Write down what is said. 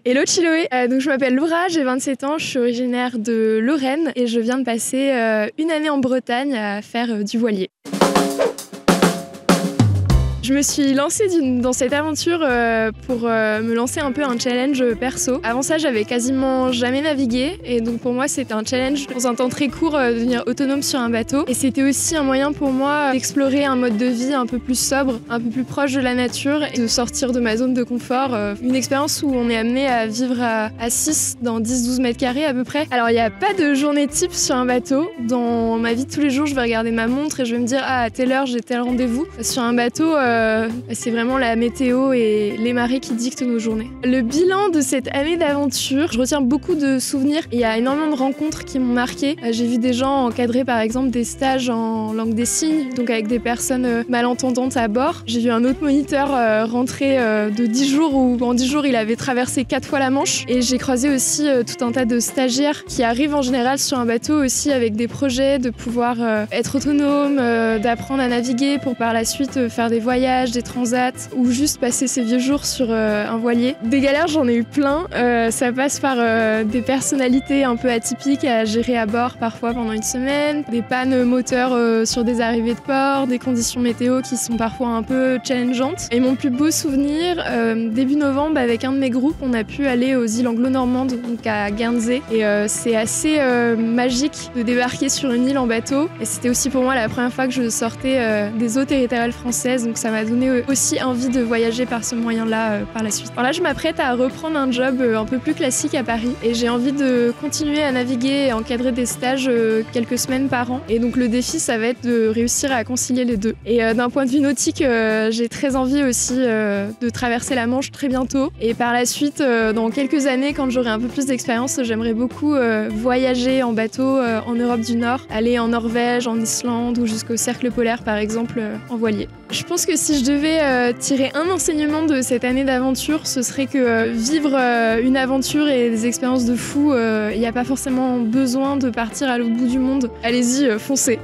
Hello Chiloé, donc je m'appelle Laura, j'ai 27 ans, je suis originaire de Lorraine et je viens de passer une année en Bretagne à faire du voilier. Je me suis lancée dans cette aventure pour me lancer un peu un challenge perso. Avant ça, j'avais quasiment jamais navigué et donc pour moi, c'était un challenge dans un temps très court de devenir autonome sur un bateau. Et c'était aussi un moyen pour moi d'explorer un mode de vie un peu plus sobre, un peu plus proche de la nature et de sortir de ma zone de confort. Une expérience où on est amené à vivre à 6 dans 10-12 mètres carrés à peu près. Alors, il n'y a pas de journée type sur un bateau. Dans ma vie de tous les jours, je vais regarder ma montre et je vais me dire à telle heure, j'ai tel rendez-vous. Sur un bateau, c'est vraiment la météo et les marées qui dictent nos journées. Le bilan de cette année d'aventure, je retiens beaucoup de souvenirs. Il y a énormément de rencontres qui m'ont marquée. J'ai vu des gens encadrer par exemple des stages en langue des signes, donc avec des personnes malentendantes à bord. J'ai vu un autre moniteur rentrer de 10 jours où en 10 jours il avait traversé 4 fois la Manche. Et j'ai croisé aussi tout un tas de stagiaires qui arrivent en général sur un bateau aussi avec des projets de pouvoir être autonome, d'apprendre à naviguer pour par la suite faire des voyages, des transats ou juste passer ses vieux jours sur un voilier. Des galères, j'en ai eu plein. Ça passe par des personnalités un peu atypiques à gérer à bord parfois pendant une semaine, des pannes moteurs sur des arrivées de port, des conditions météo qui sont parfois un peu challengeantes. Et mon plus beau souvenir, début novembre, avec un de mes groupes, on a pu aller aux îles anglo-normandes, donc à Guernsey. Et c'est assez magique de débarquer sur une île en bateau. Et c'était aussi pour moi la première fois que je sortais des eaux territoriales françaises, donc ça m'a donné aussi envie de voyager par ce moyen-là par la suite. Alors là, je m'apprête à reprendre un job un peu plus classique à Paris et j'ai envie de continuer à naviguer et encadrer des stages quelques semaines par an. Et donc le défi, ça va être de réussir à concilier les deux. Et d'un point de vue nautique, j'ai très envie aussi de traverser la Manche très bientôt. Et par la suite, dans quelques années, quand j'aurai un peu plus d'expérience, j'aimerais beaucoup voyager en bateau en Europe du Nord, aller en Norvège, en Islande ou jusqu'au cercle polaire par exemple en voilier. Je pense que si je devais tirer un enseignement de cette année d'aventure, ce serait que vivre une aventure et des expériences de fou, il n'y a pas forcément besoin de partir à l'autre bout du monde. Allez-y, foncez.